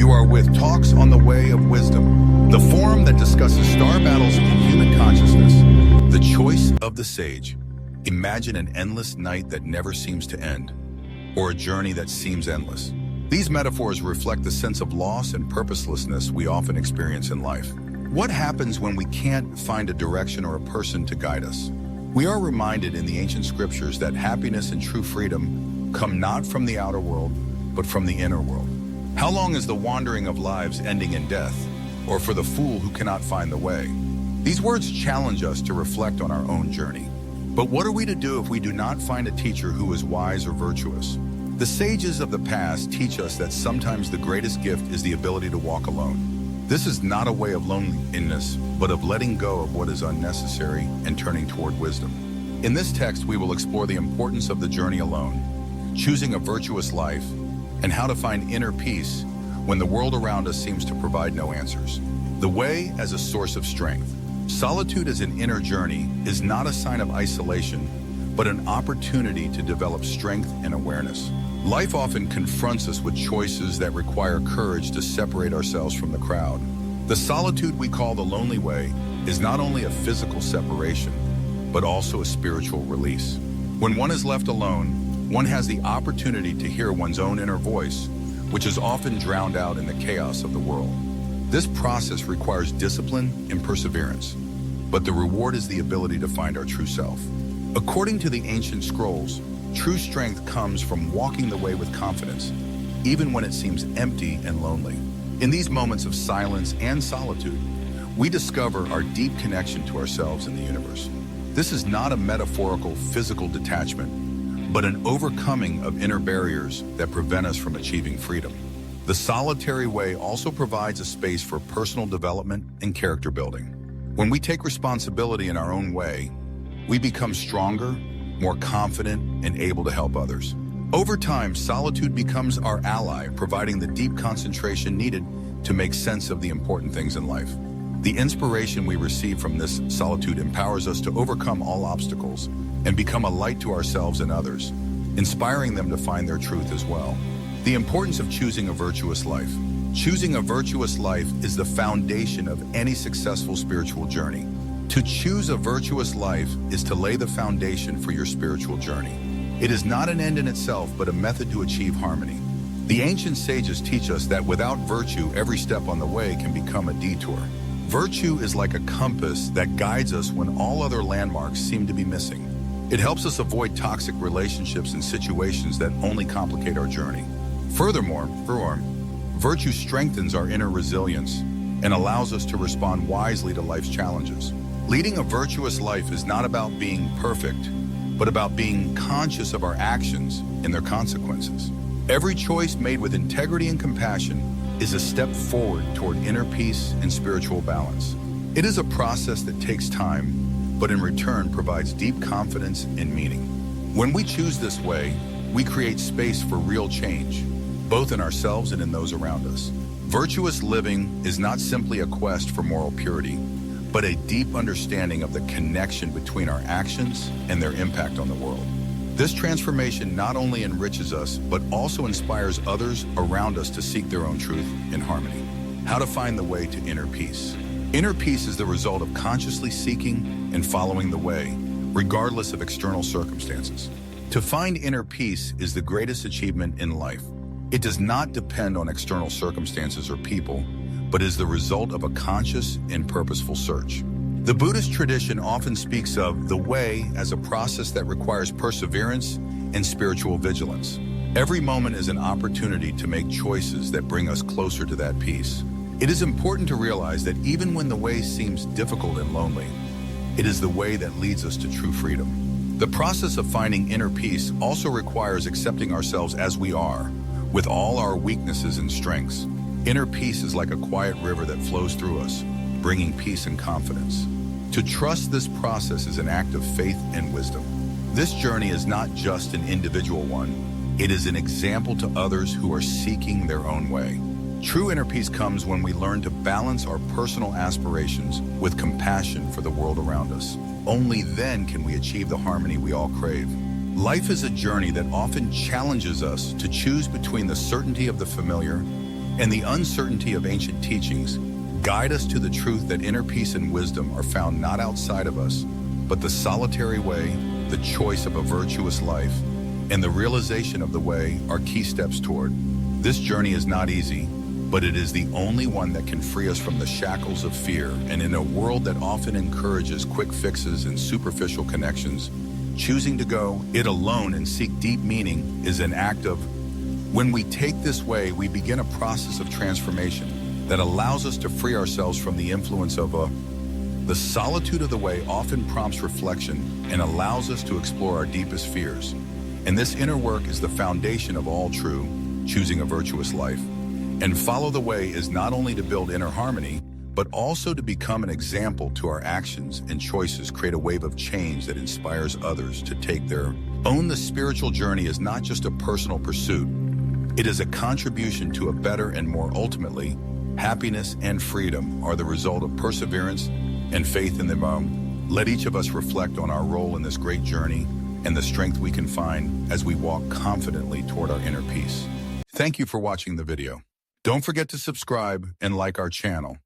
You are with Talks on the Way of Wisdom, the forum that discusses star battles in human consciousness. The choice of the sage. Imagine an endless night that never seems to end, or a journey that seems endless. These metaphors reflect the sense of loss and purposelessness we often experience in life. What happens when we can't find a direction or a person to guide us? We are reminded in the ancient scriptures that happiness and true freedom come not from the outer world, but from the inner world. How long is the wandering of lives ending in death, or for the fool who cannot find the way? These words challenge us to reflect on our own journey. But what are we to do if we do not find a teacher who is wise or virtuous? The sages of the past teach us that sometimes the greatest gift is the ability to walk alone. This is not a way of loneliness, but of letting go of what is unnecessary and turning toward wisdom. In this text, we will explore the importance of the journey alone, choosing a virtuous life, and how to find inner peace when the world around us seems to provide no answers. The way as a source of strength. Solitude as an inner journey is not a sign of isolation, but an opportunity to develop strength and awareness. Life often confronts us with choices that require courage to separate ourselves from the crowd. The solitude we call the lonely way is not only a physical separation, but also a spiritual release. When one is left alone, one has the opportunity to hear one's own inner voice, which is often drowned out in the chaos of the world. This process requires discipline and perseverance, but the reward is the ability to find our true self. According to the ancient scrolls, true strength comes from walking the way with confidence, even when it seems empty and lonely. In these moments of silence and solitude, we discover our deep connection to ourselves and the universe. This is not a metaphorical physical detachment, but an overcoming of inner barriers that prevent us from achieving freedom. The solitary way also provides a space for personal development and character building. When we take responsibility in our own way, we become stronger, more confident, and able to help others. Over time, solitude becomes our ally, providing the deep concentration needed to make sense of the important things in life. The inspiration we receive from this solitude empowers us to overcome all obstacles and become a light to ourselves and others, inspiring them to find their truth as well. The importance of choosing a virtuous life. Choosing a virtuous life is the foundation of any successful spiritual journey. To choose a virtuous life is to lay the foundation for your spiritual journey. It is not an end in itself, but a method to achieve harmony. The ancient sages teach us that without virtue, every step on the way can become a detour. Virtue is like a compass that guides us when all other landmarks seem to be missing. It helps us avoid toxic relationships and situations that only complicate our journey. Furthermore, virtue strengthens our inner resilience and allows us to respond wisely to life's challenges. Leading a virtuous life is not about being perfect, but about being conscious of our actions and their consequences. Every choice made with integrity and compassion is a step forward toward inner peace and spiritual balance. It is a process that takes time, but in return provides deep confidence and meaning. When we choose this way, we create space for real change, both in ourselves and in those around us. Virtuous living is not simply a quest for moral purity, but a deep understanding of the connection between our actions and their impact on the world. This transformation not only enriches us, but also inspires others around us to seek their own truth in harmony. How to find the way to inner peace. Inner peace is the result of consciously seeking and following the way, regardless of external circumstances. To find inner peace is the greatest achievement in life. It does not depend on external circumstances or people, but is the result of a conscious and purposeful search. The Buddhist tradition often speaks of the way as a process that requires perseverance and spiritual vigilance. Every moment is an opportunity to make choices that bring us closer to that peace. It is important to realize that even when the way seems difficult and lonely, it is the way that leads us to true freedom. The process of finding inner peace also requires accepting ourselves as we are, with all our weaknesses and strengths. Inner peace is like a quiet river that flows through us, bringing peace and confidence. To trust this process is an act of faith and wisdom. This journey is not just an individual one, it is an example to others who are seeking their own way. True inner peace comes when we learn to balance our personal aspirations with compassion for the world around us. Only then can we achieve the harmony we all crave. Life is a journey that often challenges us to choose between the certainty of the familiar and the uncertainty of ancient teachings guide us to the truth that inner peace and wisdom are found not outside of us, but the solitary way, the choice of a virtuous life, and the realization of the way are key steps toward. This journey is not easy, but it is the only one that can free us from the shackles of fear. And in a world that often encourages quick fixes and superficial connections, choosing to go it alone and seek deep meaning is an act of. When we take this way, we begin a process of transformation that allows us to free ourselves from the influence of the solitude of the way often prompts reflection and allows us to explore our deepest fears. And this inner work is the foundation of all true, choosing a virtuous life. And follow the way is not only to build inner harmony, but also to become an example to our actions and choices, create a wave of change that inspires others to take their own. The spiritual journey is not just a personal pursuit. It is a contribution to a better and more ultimately, happiness and freedom are the result of perseverance and faith in the moment. Let each of us reflect on our role in this great journey and the strength we can find as we walk confidently toward our inner peace. Thank you for watching the video. Don't forget to subscribe and like our channel.